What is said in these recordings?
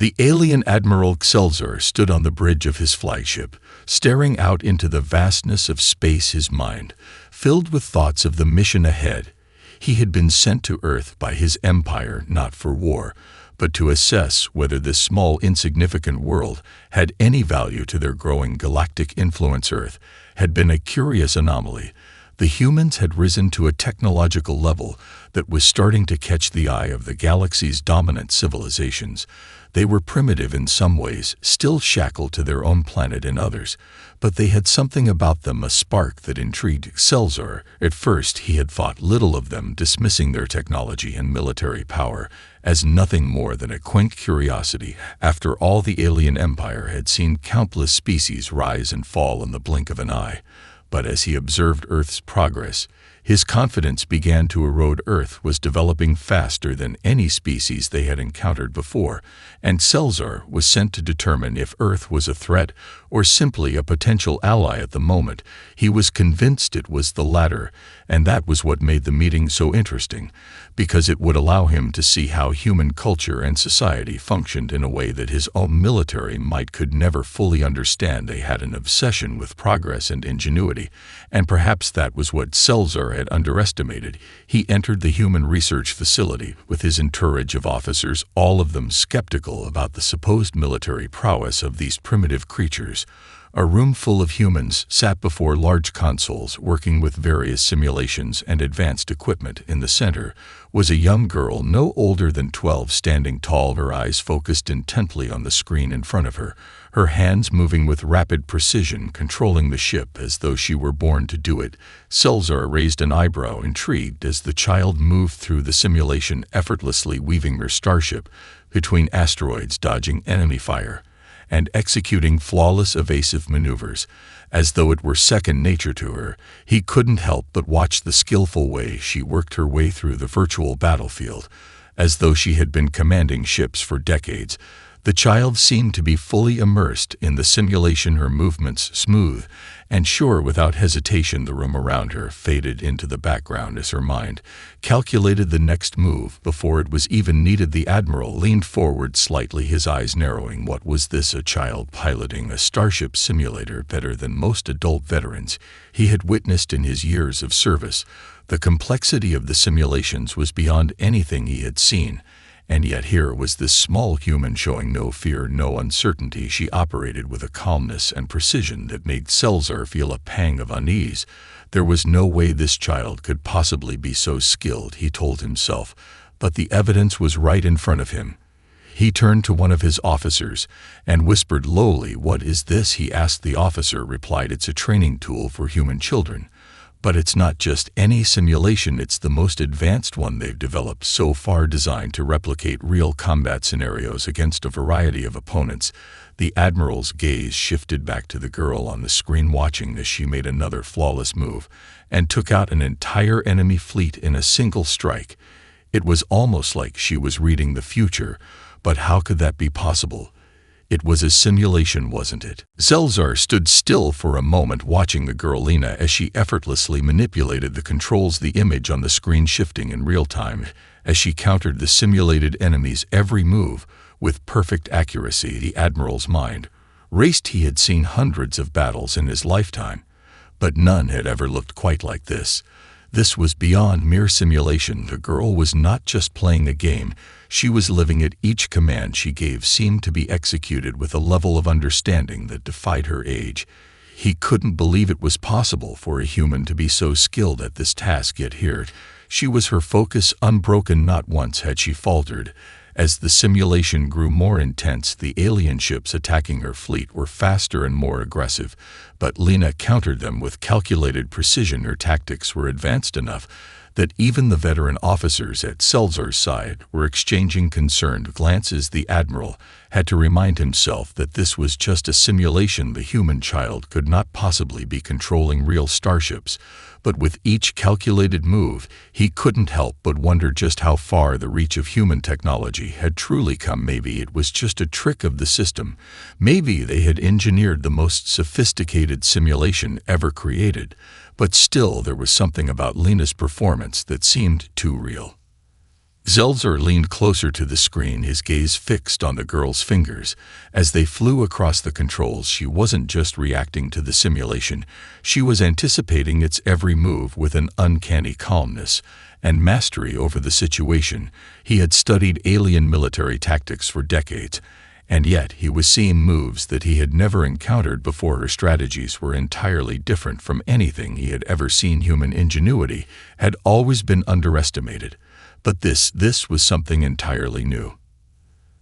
The alien Admiral Xelzar stood on the bridge of his flagship, staring out into the vastness of space, his mind filled with thoughts of the mission ahead. He had been sent to Earth by his empire not for war, but to assess whether this small, insignificant world had any value to their growing galactic influence. Earth had been a curious anomaly. The humans had risen to a technological level that was starting to catch the eye of the galaxy's dominant civilizations. They were primitive in some ways, still shackled to their own planet in others, but they had something about them, a spark that intrigued Xelzar. At first he had thought little of them, dismissing their technology and military power as nothing more than a quaint curiosity. After all, the alien empire had seen countless species rise and fall in the blink of an eye. But as he observed Earth's progress, his confidence began to erode. Earth was developing faster than any species they had encountered before, and Xelzar was sent to determine if Earth was a threat or simply a potential ally. At the moment, he was convinced it was the latter, and that was what made the meeting so interesting, because it would allow him to see how human culture and society functioned in a way that his own military might could never fully understand. They had an obsession with progress and ingenuity, and perhaps that was what Xelzar had underestimated. He entered the human research facility with his entourage of officers, all of them skeptical about the supposed military prowess of these primitive creatures. A room full of humans sat before large consoles, working with various simulations and advanced equipment. In the center was a young girl no older than 12, standing tall, her eyes focused intently on the screen in front of her, her hands moving with rapid precision, controlling the ship as though she were born to do it. Xelzar raised an eyebrow, intrigued, as the child moved through the simulation, effortlessly weaving her starship between asteroids, dodging enemy fire and executing flawless evasive maneuvers, as though it were second nature to her. He couldn't help but watch the skillful way she worked her way through the virtual battlefield, as though she had been commanding ships for decades. The child seemed to be fully immersed in the simulation, her movements smooth and sure. Without hesitation, the room around her faded into the background as her mind calculated the next move before it was even needed. The Admiral leaned forward slightly, his eyes narrowing. What was this? A child piloting a Starship simulator better than most adult veterans he had witnessed in his years of service. The complexity of the simulations was beyond anything he had seen. And yet here was this small human showing no fear, no uncertainty. She operated with a calmness and precision that made Xelzar feel a pang of unease. There was no way this child could possibly be so skilled, he told himself, but the evidence was right in front of him. He turned to one of his officers and whispered lowly, "What is this?" he asked. The officer replied, "It's a training tool for human children. But it's not just any simulation, it's the most advanced one they've developed so far, designed to replicate real combat scenarios against a variety of opponents." The Admiral's gaze shifted back to the girl on the screen, watching as she made another flawless move and took out an entire enemy fleet in a single strike. It was almost like she was reading the future, but how could that be possible? It was a simulation, wasn't it? Xelzar stood still for a moment, watching the girl Lena as she effortlessly manipulated the controls, the image on the screen shifting in real time as she countered the simulated enemy's every move with perfect accuracy. The Admiral's mind raced. He had seen hundreds of battles in his lifetime, but none had ever looked quite like this. This was beyond mere simulation. The girl was not just playing a game, she was living it. Each command she gave seemed to be executed with a level of understanding that defied her age. He couldn't believe it was possible for a human to be so skilled at this task, yet here she was, her focus unbroken. Not once had she faltered. As the simulation grew more intense, the alien ships attacking her fleet were faster and more aggressive, but Lena countered them with calculated precision. Her tactics were advanced enough that even the veteran officers at Xelzar's side were exchanging concerned glances. The Admiral had to remind himself that this was just a simulation. The human child could not possibly be controlling real starships, but with each calculated move, he couldn't help but wonder just how far the reach of human technology had truly come. Maybe it was just a trick of the system. Maybe they had engineered the most sophisticated simulation ever created. But still, there was something about Lena's performance that seemed too real. Zelzer leaned closer to the screen, his gaze fixed on the girl's fingers. As they flew across the controls, she wasn't just reacting to the simulation, she was anticipating its every move with an uncanny calmness and mastery over the situation. He had studied alien military tactics for decades, and yet he was seeing moves that he had never encountered before. Her strategies were entirely different from anything he had ever seen. Human ingenuity had always been underestimated, but this was something entirely new.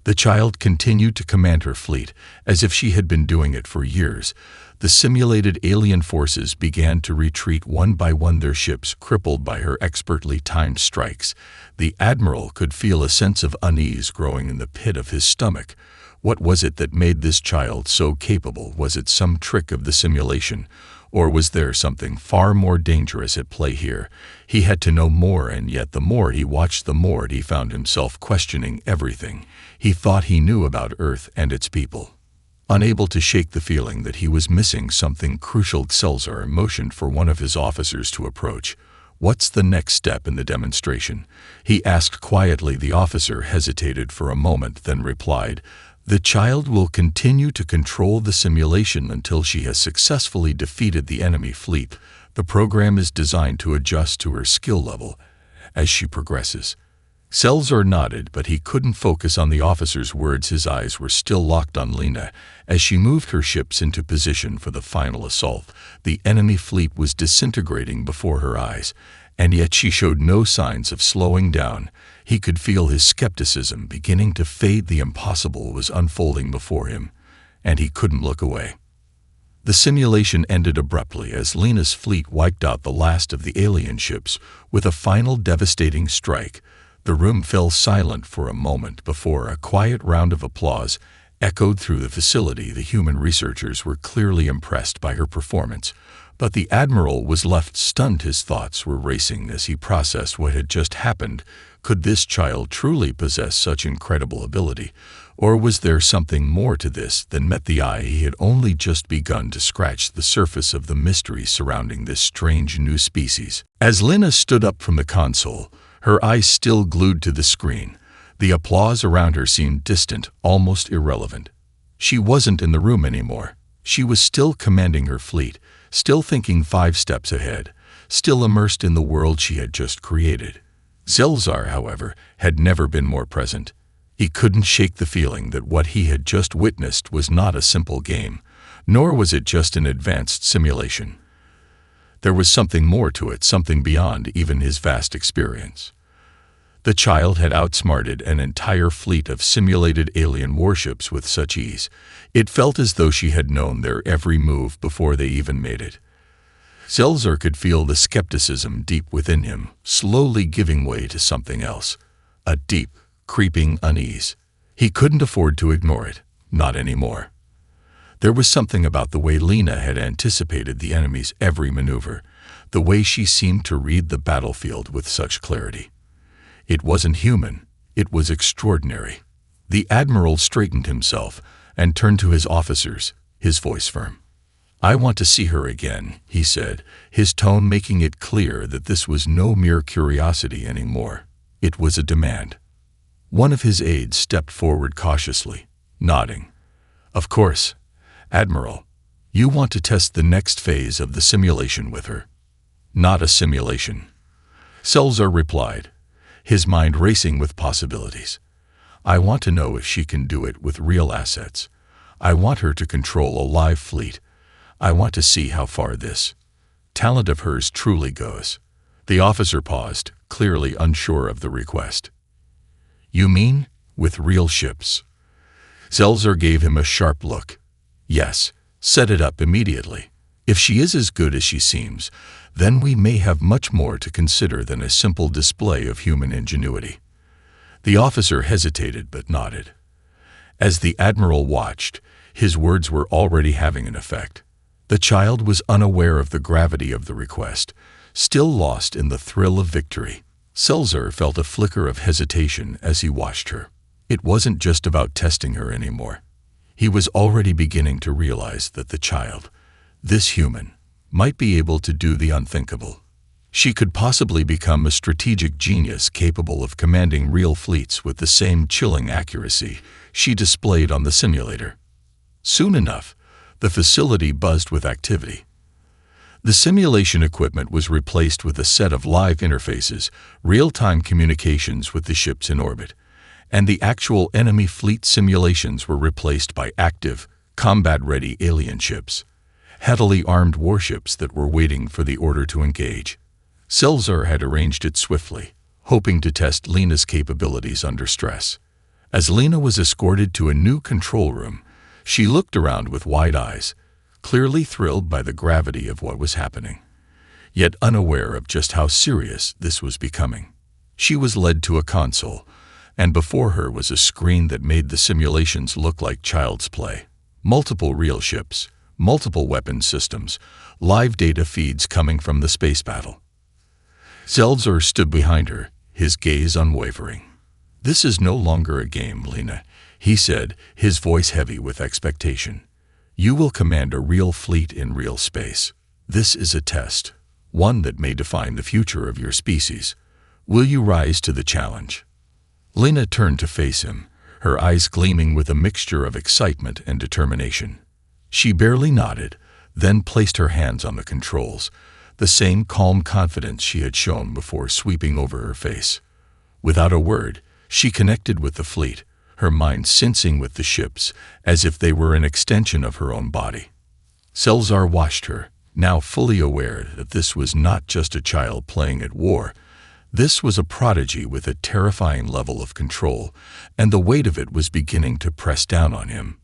The child continued to command her fleet, as if she had been doing it for years. The simulated alien forces began to retreat one by one, their ships crippled by her expertly timed strikes. The Admiral could feel a sense of unease growing in the pit of his stomach. What was it that made this child so capable? Was it some trick of the simulation? Or was there something far more dangerous at play here? He had to know more, and yet the more he watched, the more he found himself questioning everything he thought he knew about Earth and its people. Unable to shake the feeling that he was missing something crucial, Zelzer motioned for one of his officers to approach. "What's the next step in the demonstration?" he asked quietly. The officer hesitated for a moment, then replied, "The child will continue to control the simulation until she has successfully defeated the enemy fleet. The program is designed to adjust to her skill level as she progresses." Zelzer nodded, but he couldn't focus on the officer's words. His eyes were still locked on Lena as she moved her ships into position for the final assault. The enemy fleet was disintegrating before her eyes, and yet she showed no signs of slowing down. He could feel his skepticism beginning to fade. The impossible was unfolding before him, and he couldn't look away. The simulation ended abruptly as Lena's fleet wiped out the last of the alien ships with a final devastating strike. The room fell silent for a moment before a quiet round of applause echoed through the facility. The human researchers were clearly impressed by her performance, but the Admiral was left stunned. His thoughts were racing as he processed what had just happened. Could this child truly possess such incredible ability? Or was there something more to this than met the eye? He had only just begun to scratch the surface of the mystery surrounding this strange new species. As Lena stood up from the console, her eyes still glued to the screen, the applause around her seemed distant, almost irrelevant. She wasn't in the room anymore. She was still commanding her fleet, still thinking 5 steps ahead, still immersed in the world she had just created. Zelzer, however, had never been more present. He couldn't shake the feeling that what he had just witnessed was not a simple game, nor was it just an advanced simulation. There was something more to it, something beyond even his vast experience. The child had outsmarted an entire fleet of simulated alien warships with such ease. It felt as though she had known their every move before they even made it. Zelzer could feel the skepticism deep within him, slowly giving way to something else, a deep, creeping unease. He couldn't afford to ignore it, not anymore. There was something about the way Lena had anticipated the enemy's every maneuver, the way she seemed to read the battlefield with such clarity. It wasn't human, it was extraordinary. The Admiral straightened himself and turned to his officers, his voice firm. "I want to see her again," he said, his tone making it clear that this was no mere curiosity anymore. It was a demand. One of his aides stepped forward cautiously, nodding. "Of course, Admiral. You want to test the next phase of the simulation with her." "Not a simulation," Zelzer replied, his mind racing with possibilities. "I want to know if she can do it with real assets. I want her to control a live fleet. I want to see how far this talent of hers truly goes." The officer paused, clearly unsure of the request. "You mean with real ships?" Zelzer gave him a sharp look. "Yes, set it up immediately. If she is as good as she seems, then we may have much more to consider than a simple display of human ingenuity." The officer hesitated but nodded. As the Admiral watched, his words were already having an effect. The child was unaware of the gravity of the request, still lost in the thrill of victory. Zelzer felt a flicker of hesitation as he watched her. It wasn't just about testing her anymore. He was already beginning to realize that the child, this human, might be able to do the unthinkable. She could possibly become a strategic genius capable of commanding real fleets with the same chilling accuracy she displayed on the simulator. Soon enough, the facility buzzed with activity. The simulation equipment was replaced with a set of live interfaces, real-time communications with the ships in orbit, and the actual enemy fleet simulations were replaced by active, combat-ready alien ships, heavily armed warships that were waiting for the order to engage. Selzar had arranged it swiftly, hoping to test Lena's capabilities under stress. As Lena was escorted to a new control room, she looked around with wide eyes, clearly thrilled by the gravity of what was happening, yet unaware of just how serious this was becoming. She was led to a console, and before her was a screen that made the simulations look like child's play. Multiple real ships, multiple weapon systems, live data feeds coming from the space battle. Selzar stood behind her, his gaze unwavering. "This is no longer a game, Lena," he said, his voice heavy with expectation. "You will command a real fleet in real space. This is a test, one that may define the future of your species. Will you rise to the challenge?" Lena turned to face him, her eyes gleaming with a mixture of excitement and determination. She barely nodded, then placed her hands on the controls, the same calm confidence she had shown before sweeping over her face. Without a word, she connected with the fleet, her mind sensing with the ships as if they were an extension of her own body. Selzar watched her, now fully aware that this was not just a child playing at war. This was a prodigy with a terrifying level of control, and the weight of it was beginning to press down on him.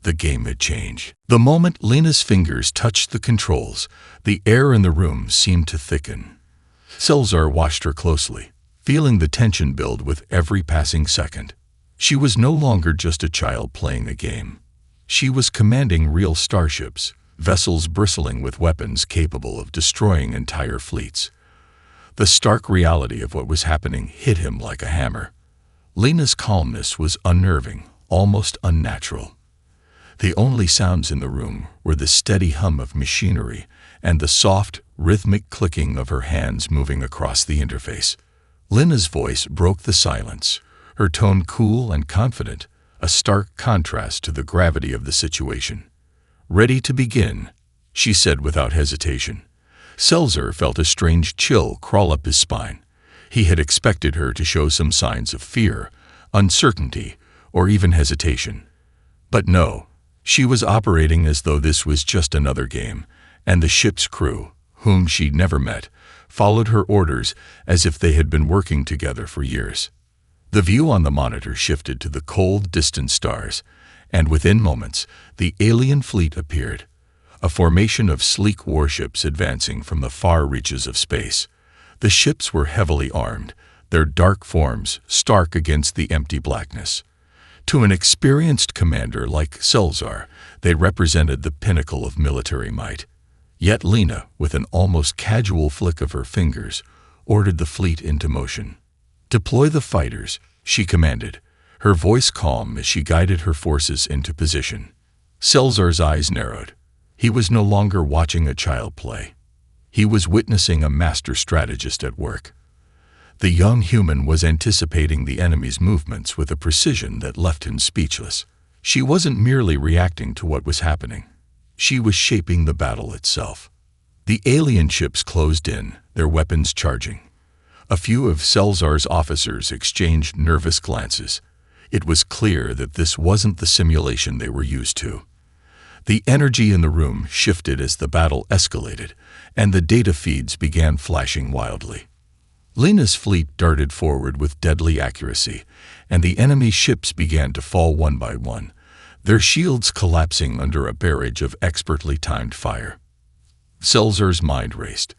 The game had changed. The moment Lena's fingers touched the controls, the air in the room seemed to thicken. Selzar watched her closely, feeling the tension build with every passing second. She was no longer just a child playing a game. She was commanding real starships, vessels bristling with weapons capable of destroying entire fleets. The stark reality of what was happening hit him like a hammer. Lena's calmness was unnerving, almost unnatural. The only sounds in the room were the steady hum of machinery and the soft, rhythmic clicking of her hands moving across the interface. Lena's voice broke the silence, her tone cool and confident, a stark contrast to the gravity of the situation. "Ready to begin," she said without hesitation. Selzar felt a strange chill crawl up his spine. He had expected her to show some signs of fear, uncertainty, or even hesitation. But no, she was operating as though this was just another game, and the ship's crew, whom she'd never met, followed her orders as if they had been working together for years. The view on the monitor shifted to the cold, distant stars, and within moments, the alien fleet appeared, a formation of sleek warships advancing from the far reaches of space. The ships were heavily armed, their dark forms stark against the empty blackness. To an experienced commander like Selzar, they represented the pinnacle of military might. Yet Lena, with an almost casual flick of her fingers, ordered the fleet into motion. "Deploy the fighters," she commanded, her voice calm as she guided her forces into position. Selzar's eyes narrowed. He was no longer watching a child play. He was witnessing a master strategist at work. The young human was anticipating the enemy's movements with a precision that left him speechless. She wasn't merely reacting to what was happening. She was shaping the battle itself. The alien ships closed in, their weapons charging. A few of Selzar's officers exchanged nervous glances. It was clear that this wasn't the simulation they were used to. The energy in the room shifted as the battle escalated, and the data feeds began flashing wildly. Lena's fleet darted forward with deadly accuracy, and the enemy ships began to fall one by one, their shields collapsing under a barrage of expertly timed fire. Selzar's mind raced.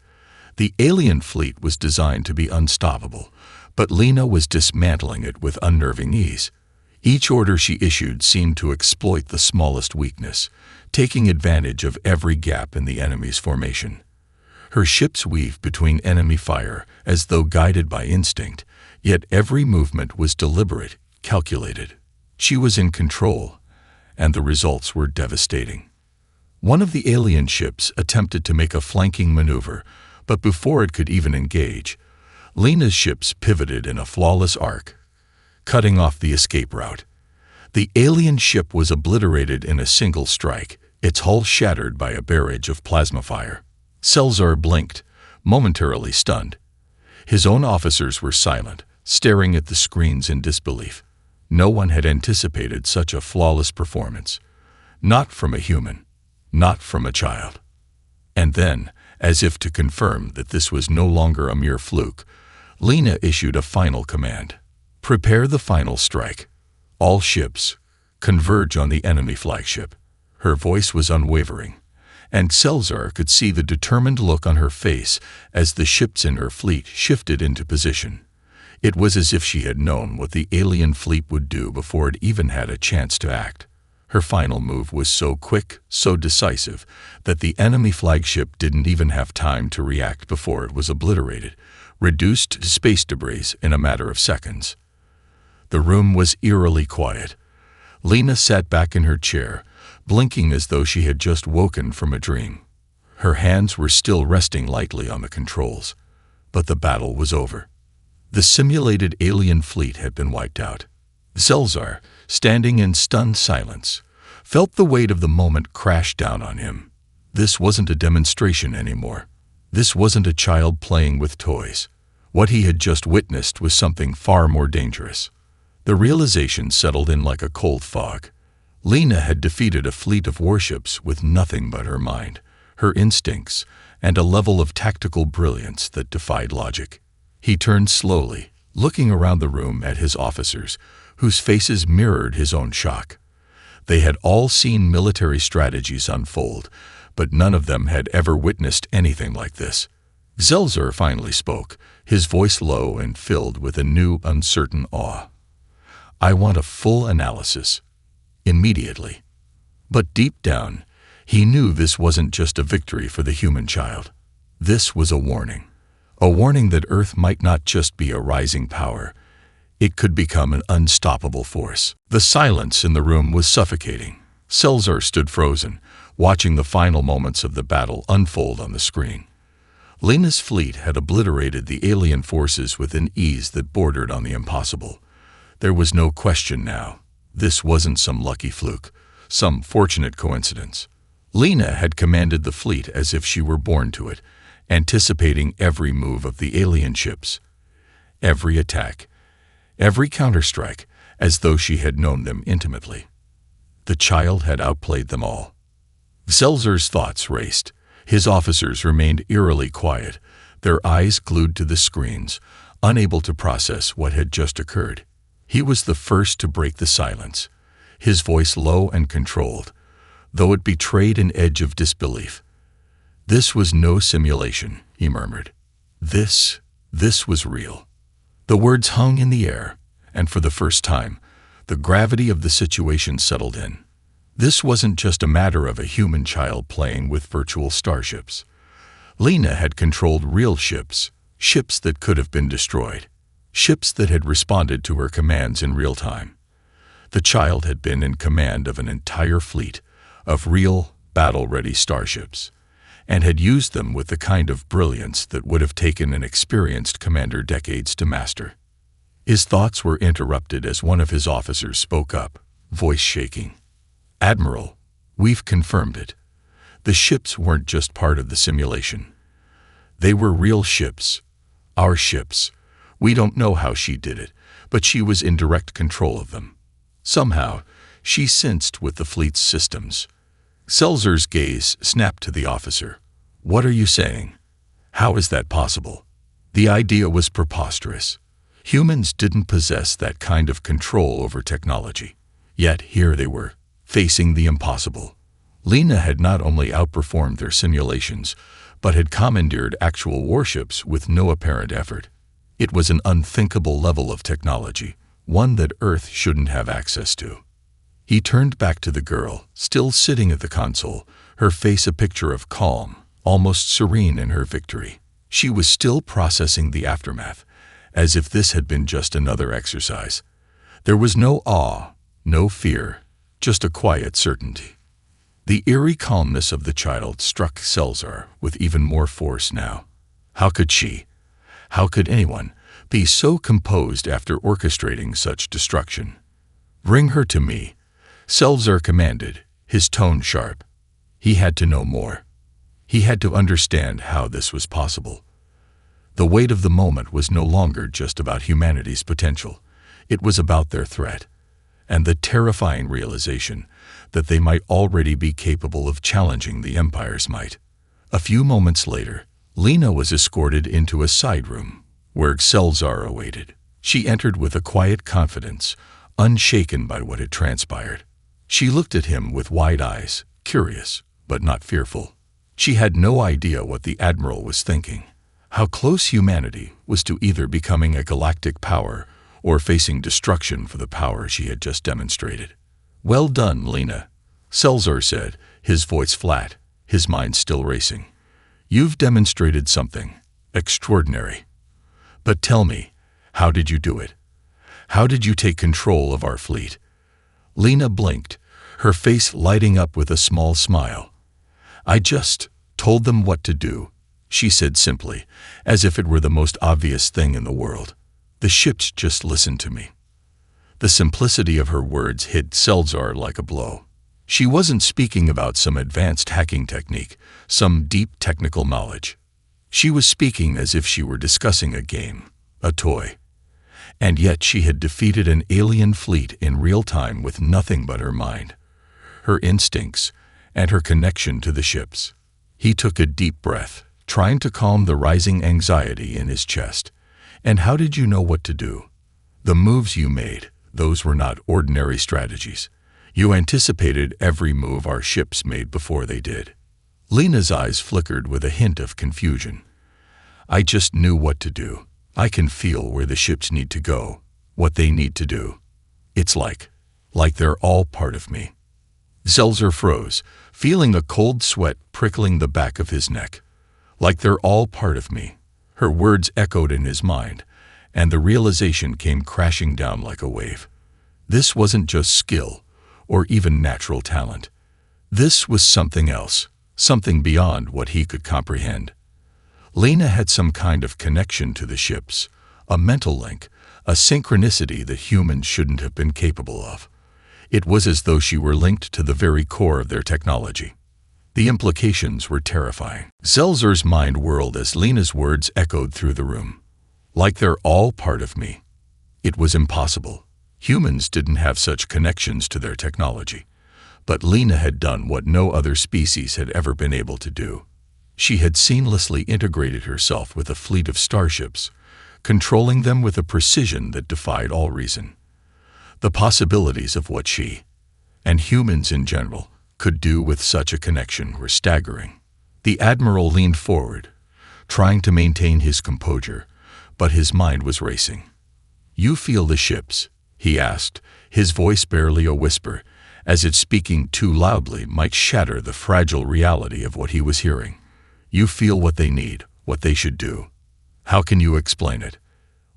The alien fleet was designed to be unstoppable, but Lena was dismantling it with unnerving ease. Each order she issued seemed to exploit the smallest weakness, taking advantage of every gap in the enemy's formation. Her ships weaved between enemy fire as though guided by instinct, yet every movement was deliberate, calculated. She was in control, and the results were devastating. One of the alien ships attempted to make a flanking maneuver, But before it could even engage, Lena's ships pivoted in a flawless arc, cutting off the escape route. The alien ship was obliterated in a single strike, its hull shattered by a barrage of plasma fire. Selzar blinked, momentarily stunned. His own officers were silent, staring at the screens in disbelief. No one had anticipated such a flawless performance. Not from a human, not from a child. And then, as if to confirm that this was no longer a mere fluke, Lena issued a final command. Prepare the final strike. All ships, converge on the enemy flagship. Her voice was unwavering, and Selzar could see the determined look on her face as the ships in her fleet shifted into position. It was as if she had known what the alien fleet would do before it even had a chance to act. Her final move was so quick, so decisive, that the enemy flagship didn't even have time to react before it was obliterated, reduced to space debris in a matter of seconds. The room was eerily quiet. Lena sat back in her chair, blinking as though she had just woken from a dream. Her hands were still resting lightly on the controls, but the battle was over. The simulated alien fleet had been wiped out. Selzar, standing in stunned silence, felt the weight of the moment crash down on him. This wasn't a demonstration anymore. This wasn't a child playing with toys. What he had just witnessed was something far more dangerous. The realization settled in like a cold fog. Lena had defeated a fleet of warships with nothing but her mind, her instincts, and a level of tactical brilliance that defied logic. He turned slowly, looking around the room at his officers, whose faces mirrored his own shock. They had all seen military strategies unfold, but none of them had ever witnessed anything like this. Selzar finally spoke, his voice low and filled with a new, uncertain awe. I want a full analysis. Immediately. But deep down, he knew this wasn't just a victory for the human child. This was a warning. A warning that Earth might not just be a rising power. It could become an unstoppable force. The silence in the room was suffocating. Selzar stood frozen, watching the final moments of the battle unfold on the screen. Lena's fleet had obliterated the alien forces with an ease that bordered on the impossible. There was no question now. This wasn't some lucky fluke, some fortunate coincidence. Lena had commanded the fleet as if she were born to it, anticipating every move of the alien ships, every attack, every counterstrike, as though she had known them intimately. The child had outplayed them all. Selzar's thoughts raced. His officers remained eerily quiet, their eyes glued to the screens, unable to process what had just occurred. He was the first to break the silence, his voice low and controlled, though it betrayed an edge of disbelief. This was no simulation, he murmured. This was real. The words hung in the air, and for the first time, the gravity of the situation settled in. This wasn't just a matter of a human child playing with virtual starships. Lena had controlled real ships, ships that could have been destroyed, ships that had responded to her commands in real time. The child had been in command of an entire fleet of real, battle-ready starships, and had used them with the kind of brilliance that would have taken an experienced commander decades to master. His thoughts were interrupted as one of his officers spoke up, voice shaking. Admiral, we've confirmed it. The ships weren't just part of the simulation. They were real ships, our ships. We don't know how she did it, but she was in direct control of them. Somehow, she synced with the fleet's systems. Selzar's gaze snapped to the officer. What are you saying? How is that possible? The idea was preposterous. Humans didn't possess that kind of control over technology. Yet here they were, facing the impossible. Lena had not only outperformed their simulations, but had commandeered actual warships with no apparent effort. It was an unthinkable level of technology, one that Earth shouldn't have access to. He turned back to the girl, still sitting at the console, her face a picture of calm, almost serene in her victory. She was still processing the aftermath, as if this had been just another exercise. There was no awe, no fear, just a quiet certainty. The eerie calmness of the child struck Selzar with even more force now. How could she, how could anyone, be so composed after orchestrating such destruction? "Bring her to me," Selzer commanded, his tone sharp. He had to know more. He had to understand how this was possible. The weight of the moment was no longer just about humanity's potential. It was about their threat, and the terrifying realization that they might already be capable of challenging the Empire's might. A few moments later, Lena was escorted into a side room, where Selzer awaited. She entered with a quiet confidence, unshaken by what had transpired. She looked at him with wide eyes, curious, but not fearful. She had no idea what the Admiral was thinking, how close humanity was to either becoming a galactic power or facing destruction for the power she had just demonstrated. "Well done, Lena," Selzer said, his voice flat, his mind still racing. "You've demonstrated something extraordinary. But tell me, how did you do it? How did you take control of our fleet?" Lena blinked, her face lighting up with a small smile. "I just told them what to do," she said simply, as if it were the most obvious thing in the world. "The ships just listened to me." The simplicity of her words hit Selzer like a blow. She wasn't speaking about some advanced hacking technique, some deep technical knowledge. She was speaking as if she were discussing a game, a toy. And yet she had defeated an alien fleet in real time with nothing but her mind, her instincts, and her connection to the ships. He took a deep breath, trying to calm the rising anxiety in his chest. "And how did you know what to do? The moves you made, those were not ordinary strategies. You anticipated every move our ships made before they did." Lena's eyes flickered with a hint of confusion. "I just knew what to do. I can feel where the ships need to go, what they need to do. It's like they're all part of me." Selzer froze, feeling a cold sweat prickling the back of his neck. "Like they're all part of me." Her words echoed in his mind, and the realization came crashing down like a wave. This wasn't just skill, or even natural talent. This was something else, something beyond what he could comprehend. Lena had some kind of connection to the ships, a mental link, a synchronicity that humans shouldn't have been capable of. It was as though she were linked to the very core of their technology. The implications were terrifying. Selzer's mind whirled as Lena's words echoed through the room. "Like they're all part of me." It was impossible. Humans didn't have such connections to their technology. But Lena had done what no other species had ever been able to do. She had seamlessly integrated herself with a fleet of starships, controlling them with a precision that defied all reason. The possibilities of what she, and humans in general, could do with such a connection were staggering. The Admiral leaned forward, trying to maintain his composure, but his mind was racing. "You feel the ships?" he asked, his voice barely a whisper, as if speaking too loudly might shatter the fragile reality of what he was hearing. "You feel what they need, what they should do. How can you explain it?"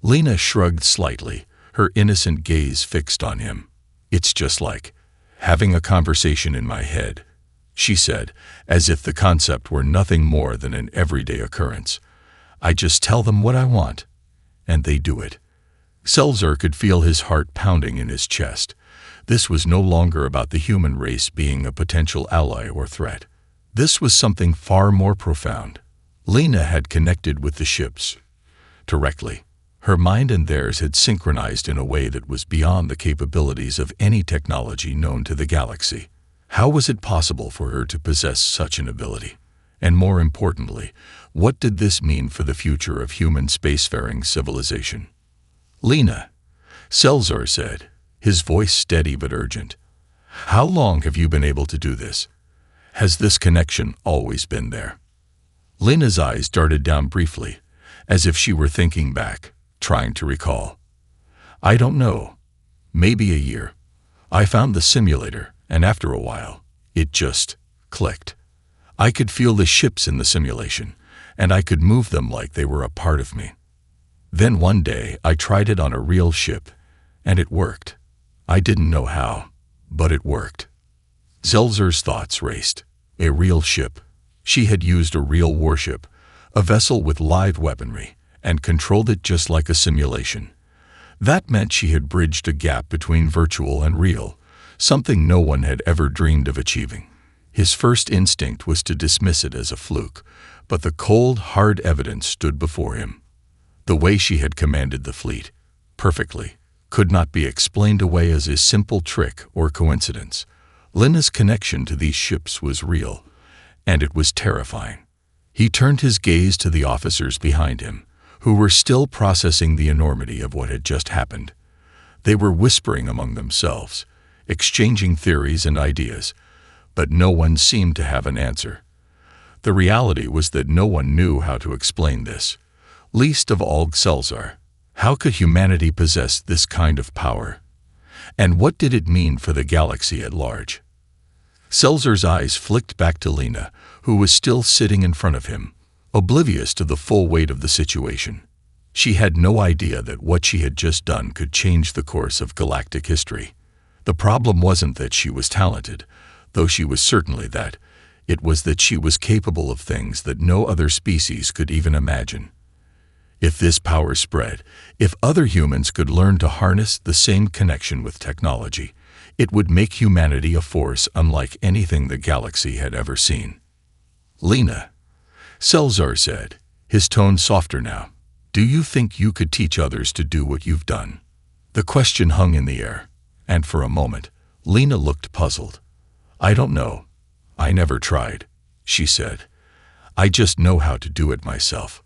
Lena shrugged slightly, her innocent gaze fixed on him. "It's just like having a conversation in my head," she said, as if the concept were nothing more than an everyday occurrence. "I just tell them what I want, and they do it." Selzer could feel his heart pounding in his chest. This was no longer about the human race being a potential ally or threat. This was something far more profound. Lena had connected with the ships directly. Her mind and theirs had synchronized in a way that was beyond the capabilities of any technology known to the galaxy. How was it possible for her to possess such an ability? And more importantly, what did this mean for the future of human spacefaring civilization? "Lena," Selzer said, his voice steady but urgent. "How long have you been able to do this? Has this connection always been there?" Lena's eyes darted down briefly, as if she were thinking back, trying to recall. "I don't know. Maybe a year. I found the simulator, and after a while, it just clicked. I could feel the ships in the simulation, and I could move them like they were a part of me. Then one day I tried it on a real ship, and it worked. I didn't know how, but it worked." Selzer's thoughts raced. A real ship. She had used a real warship, a vessel with live weaponry, and controlled it just like a simulation. That meant she had bridged a gap between virtual and real, something no one had ever dreamed of achieving. His first instinct was to dismiss it as a fluke, but the cold, hard evidence stood before him. The way she had commanded the fleet, perfectly, could not be explained away as a simple trick or coincidence. Lena's connection to these ships was real, and it was terrifying. He turned his gaze to the officers behind him, who were still processing the enormity of what had just happened. They were whispering among themselves, exchanging theories and ideas, but no one seemed to have an answer. The reality was that no one knew how to explain this, least of all Xelzar. How could humanity possess this kind of power? And what did it mean for the galaxy at large? Xelzar's eyes flicked back to Lena, who was still sitting in front of him, oblivious to the full weight of the situation. She had no idea that what she had just done could change the course of galactic history. The problem wasn't that she was talented, though she was certainly that. It was that she was capable of things that no other species could even imagine. If this power spread, if other humans could learn to harness the same connection with technology, it would make humanity a force unlike anything the galaxy had ever seen. "Lena," Xelzar said, his tone softer now, "do you think you could teach others to do what you've done?" The question hung in the air, and for a moment, Lena looked puzzled. "I don't know. I never tried," she said. "I just know how to do it myself."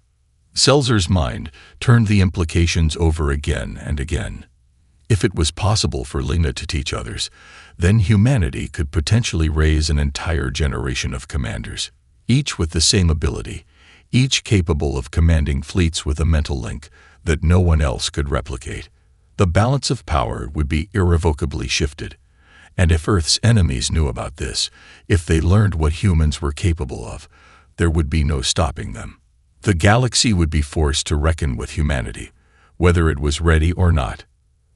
Xelzar's mind turned the implications over again and again. If it was possible for Lena to teach others, then humanity could potentially raise an entire generation of commanders, each with the same ability, each capable of commanding fleets with a mental link that no one else could replicate. The balance of power would be irrevocably shifted. And if Earth's enemies knew about this, if they learned what humans were capable of, there would be no stopping them. The galaxy would be forced to reckon with humanity, whether it was ready or not.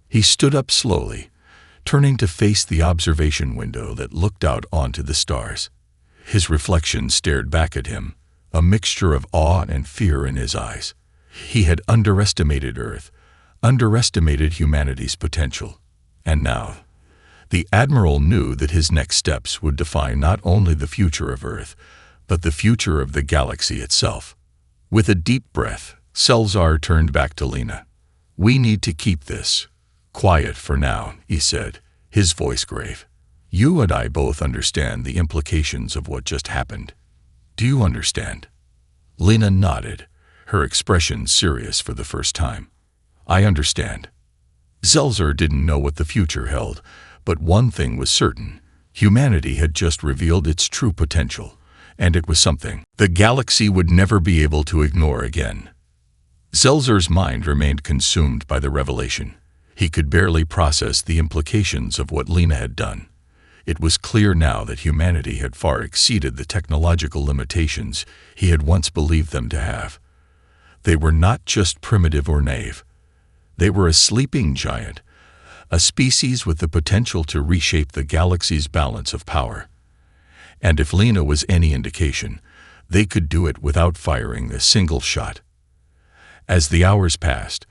He stood up slowly, turning to face the observation window that looked out onto the stars. His reflection stared back at him, a mixture of awe and fear in his eyes. He had underestimated Earth, underestimated humanity's potential. And now, the Admiral knew that his next steps would define not only the future of Earth, but the future of the galaxy itself. With a deep breath, Xelzar turned back to Lena. "We need to keep this quiet for now," he said, his voice grave. "You and I both understand the implications of what just happened. Do you understand?" Lena nodded, her expression serious for the first time. "I understand." Xelzar didn't know what the future held, but one thing was certain. Humanity had just revealed its true potential, and it was something the galaxy would never be able to ignore again. Xelzar's mind remained consumed by the revelation. He could barely process the implications of what Lena had done. It was clear now that humanity had far exceeded the technological limitations he had once believed them to have. They were not just primitive or naive. They were a sleeping giant, a species with the potential to reshape the galaxy's balance of power. And if Lena was any indication, they could do it without firing a single shot. As the hours passed,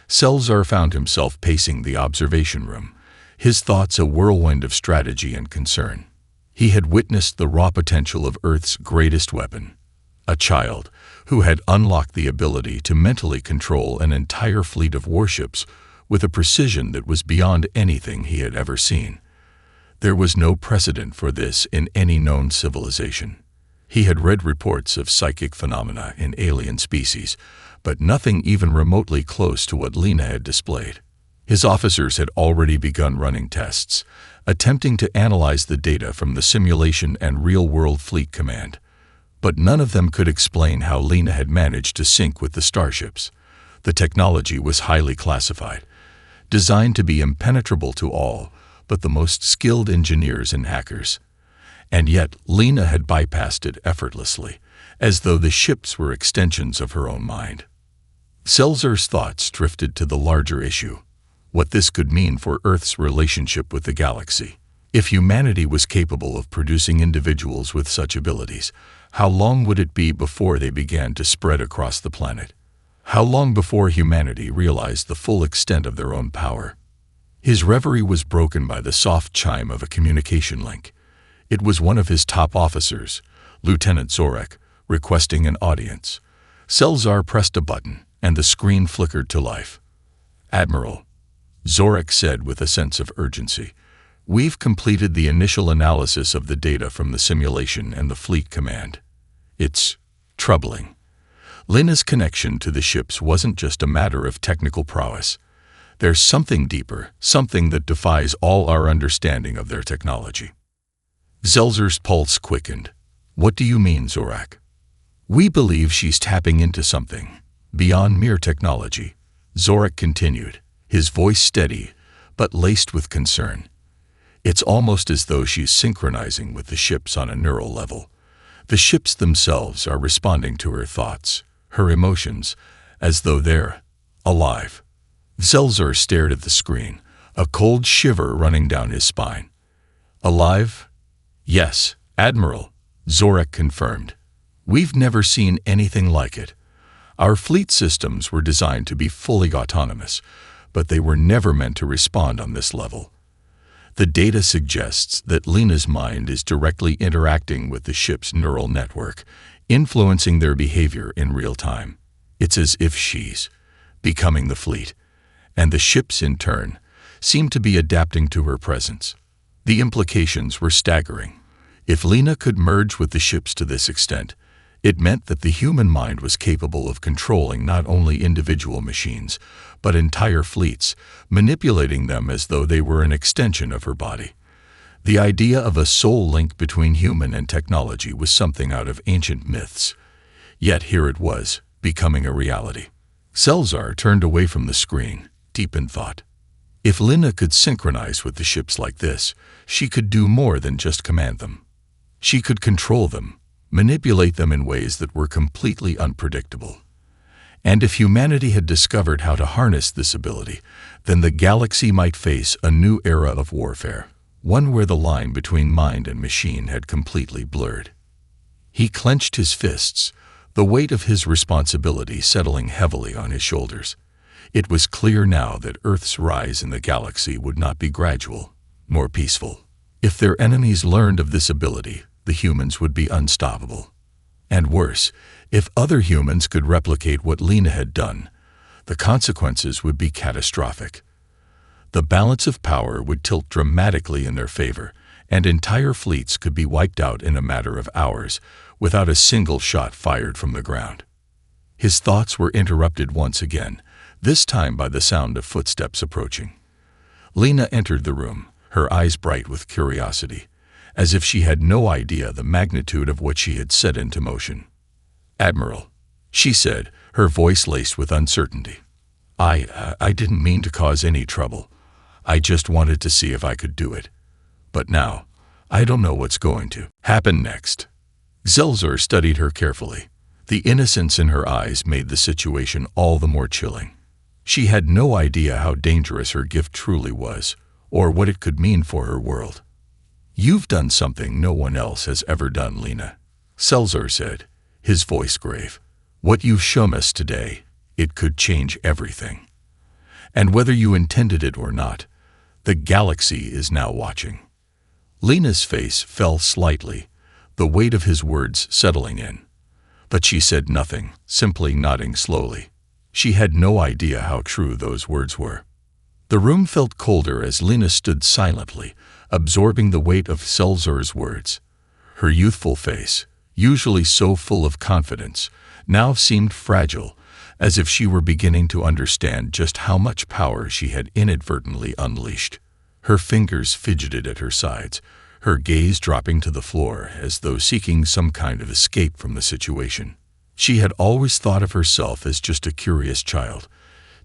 Xelzar found himself pacing the observation room, his thoughts a whirlwind of strategy and concern. He had witnessed the raw potential of Earth's greatest weapon, a child who had unlocked the ability to mentally control an entire fleet of warships with a precision that was beyond anything he had ever seen. There was no precedent for this in any known civilization. He had read reports of psychic phenomena in alien species, but nothing even remotely close to what Lena had displayed. His officers had already begun running tests, attempting to analyze the data from the simulation and real-world fleet command. But none of them could explain how Lena had managed to sync with the starships. The technology was highly classified, designed to be impenetrable to all but the most skilled engineers and hackers. And yet Lena had bypassed it effortlessly, as though the ships were extensions of her own mind. Xelzar's thoughts drifted to the larger issue, what this could mean for Earth's relationship with the galaxy. If humanity was capable of producing individuals with such abilities, how long would it be before they began to spread across the planet? How long before humanity realized the full extent of their own power? His reverie was broken by the soft chime of a communication link. It was one of his top officers, Lieutenant Zorek, requesting an audience. Selzar pressed a button, and the screen flickered to life. "Admiral," Zorek said with a sense of urgency, "we've completed the initial analysis of the data from the simulation and the fleet command. It's troubling. Lena's connection to the ships wasn't just a matter of technical prowess. There's something deeper, something that defies all our understanding of their technology." Zelzer's pulse quickened. "What do you mean, Zorak?" "We believe she's tapping into something beyond mere technology," Zorak continued, his voice steady but laced with concern. "It's almost as though she's synchronizing with the ships on a neural level. The ships themselves are responding to her thoughts, her emotions, as though they're alive." Zelzer stared at the screen, a cold shiver running down his spine. "Alive?" "Yes, Admiral," Zorek confirmed. "We've never seen anything like it. Our fleet systems were designed to be fully autonomous, but they were never meant to respond on this level. The data suggests that Lena's mind is directly interacting with the ship's neural network, influencing their behavior in real time. It's as if she's becoming the fleet, and the ships, in turn, seem to be adapting to her presence." The implications were staggering. If Lena could merge with the ships to this extent, it meant that the human mind was capable of controlling not only individual machines, but entire fleets, manipulating them as though they were an extension of her body. The idea of a soul link between human and technology was something out of ancient myths. Yet here it was, becoming a reality. Selzar turned away from the screen, deep in thought. If Lena could synchronize with the ships like this, she could do more than just command them. She could control them, manipulate them in ways that were completely unpredictable. And if humanity had discovered how to harness this ability, then the galaxy might face a new era of warfare, one where the line between mind and machine had completely blurred. He clenched his fists, the weight of his responsibility settling heavily on his shoulders. It was clear now that Earth's rise in the galaxy would not be gradual, nor peaceful. If their enemies learned of this ability, the humans would be unstoppable. And worse, if other humans could replicate what Lena had done, the consequences would be catastrophic. The balance of power would tilt dramatically in their favor, and entire fleets could be wiped out in a matter of hours without a single shot fired from the ground. His thoughts were interrupted once again, this time by the sound of footsteps approaching. Lena entered the room, her eyes bright with curiosity, as if she had no idea the magnitude of what she had set into motion. "Admiral," she said, her voice laced with uncertainty. I didn't mean to cause any trouble. I just wanted to see if I could do it. But now, I don't know what's going to happen next." Zelzer studied her carefully. The innocence in her eyes made the situation all the more chilling. She had no idea how dangerous her gift truly was, or what it could mean for her world. "You've done something no one else has ever done, Lena," Selzer said, his voice grave. "What you've shown us today, it could change everything. And whether you intended it or not, the galaxy is now watching." Lena's face fell slightly, the weight of his words settling in. But she said nothing, simply nodding slowly. She had no idea how true those words were. The room felt colder as Lena stood silently, absorbing the weight of Selzer's words. Her youthful face, usually so full of confidence, now seemed fragile, as if she were beginning to understand just how much power she had inadvertently unleashed. Her fingers fidgeted at her sides, her gaze dropping to the floor as though seeking some kind of escape from the situation. She had always thought of herself as just a curious child,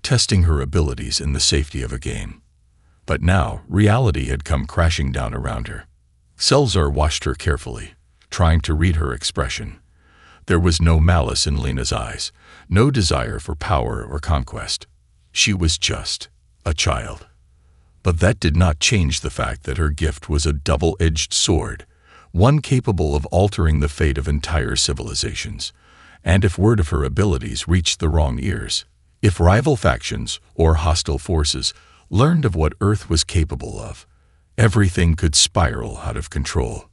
testing her abilities in the safety of a game. But now, reality had come crashing down around her. Selzer watched her carefully, trying to read her expression. There was no malice in Lena's eyes, no desire for power or conquest. She was just a child. But that did not change the fact that her gift was a double-edged sword, one capable of altering the fate of entire civilizations. And if word of her abilities reached the wrong ears, if rival factions or hostile forces learned of what Earth was capable of, everything could spiral out of control.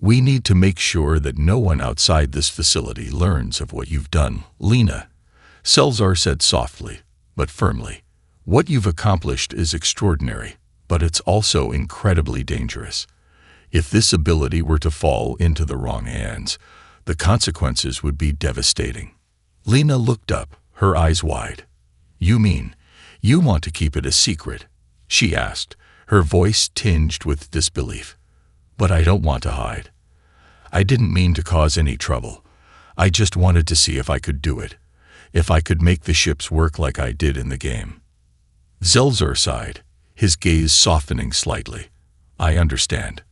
We need to make sure that no one outside this facility learns of what you've done, Lena, Selzar said softly, but firmly. What you've accomplished is extraordinary, but it's also incredibly dangerous. If this ability were to fall into the wrong hands, the consequences would be devastating. Lena looked up, her eyes wide. You mean, you want to keep it a secret? She asked, her voice tinged with disbelief. But I don't want to hide. I didn't mean to cause any trouble. I just wanted to see if I could do it, if I could make the ships work like I did in the game. Selzar sighed, his gaze softening slightly. I understand.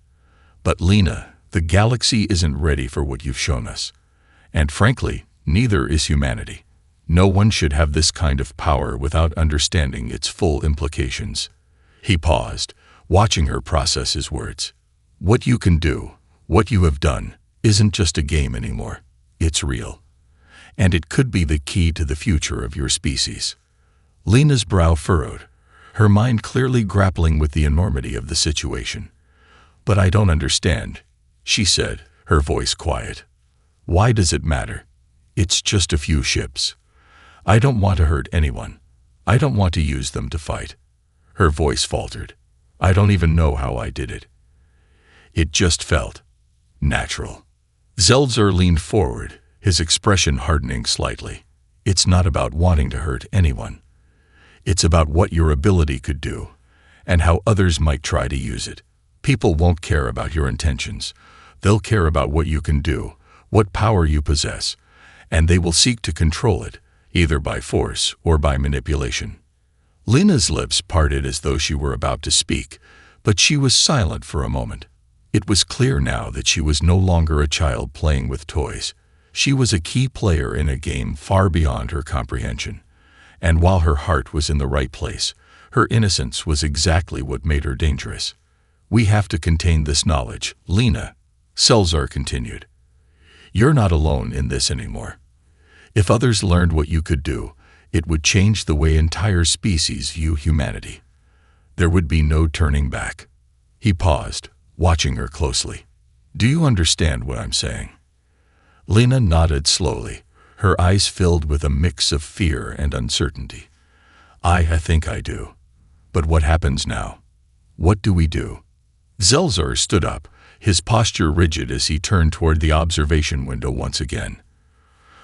But Lena, the galaxy isn't ready for what you've shown us. And frankly, neither is humanity. No one should have this kind of power without understanding its full implications. He paused, watching her process his words. What you can do, what you have done, isn't just a game anymore. It's real. And it could be the key to the future of your species. Lena's brow furrowed, her mind clearly grappling with the enormity of the situation. But I don't understand, she said, her voice quiet. Why does it matter? It's just a few ships. I don't want to hurt anyone. I don't want to use them to fight. Her voice faltered. I don't even know how I did it. It just felt natural. Selzar leaned forward, his expression hardening slightly. It's not about wanting to hurt anyone. It's about what your ability could do, and how others might try to use it. People won't care about your intentions. They'll care about what you can do, what power you possess, and they will seek to control it, either by force or by manipulation. Lena's lips parted as though she were about to speak, but she was silent for a moment. It was clear now that she was no longer a child playing with toys. She was a key player in a game far beyond her comprehension. And while her heart was in the right place, her innocence was exactly what made her dangerous. We have to contain this knowledge, Lena, Selzar continued. You're not alone in this anymore. If others learned what you could do, it would change the way entire species view humanity. There would be no turning back. He paused, watching her closely. Do you understand what I'm saying? Lena nodded slowly, her eyes filled with a mix of fear and uncertainty. I think I do. But what happens now? What do we do? Selzar stood up, his posture rigid as he turned toward the observation window once again.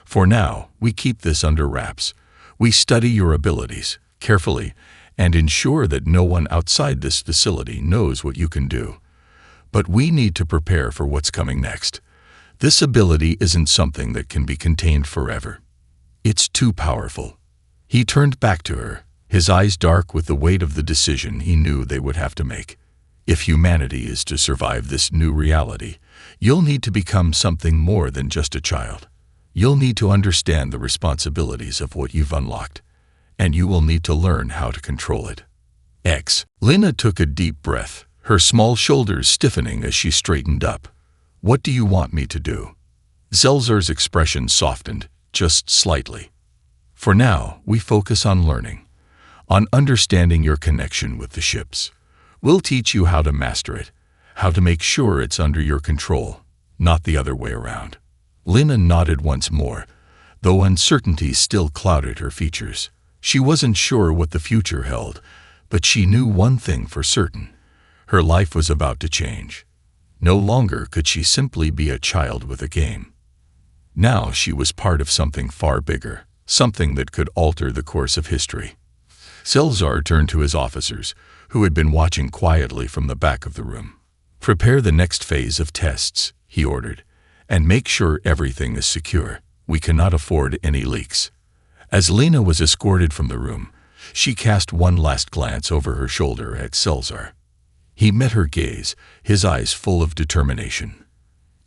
For now, we keep this under wraps. We study your abilities carefully and ensure that no one outside this facility knows what you can do. But we need to prepare for what's coming next. This ability isn't something that can be contained forever. It's too powerful. He turned back to her, his eyes dark with the weight of the decision he knew they would have to make. If humanity is to survive this new reality, you'll need to become something more than just a child. You'll need to understand the responsibilities of what you've unlocked, and you will need to learn how to control it. Lena took a deep breath, her small shoulders stiffening as she straightened up. What do you want me to do? Selzar's expression softened, just slightly. For now, we focus on learning, on understanding your connection with the ships. We'll teach you how to master it, how to make sure it's under your control, not the other way around. Lena nodded once more, though uncertainty still clouded her features. She wasn't sure what the future held, but she knew one thing for certain. Her life was about to change. No longer could she simply be a child with a game. Now she was part of something far bigger, something that could alter the course of history. Selzar turned to his officers, who had been watching quietly from the back of the room. Prepare the next phase of tests, he ordered, and make sure everything is secure. We cannot afford any leaks. As Lena was escorted from the room, she cast one last glance over her shoulder at Selzar. He met her gaze, his eyes full of determination.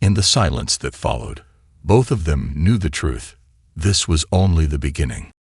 In the silence that followed, both of them knew the truth. This was only the beginning.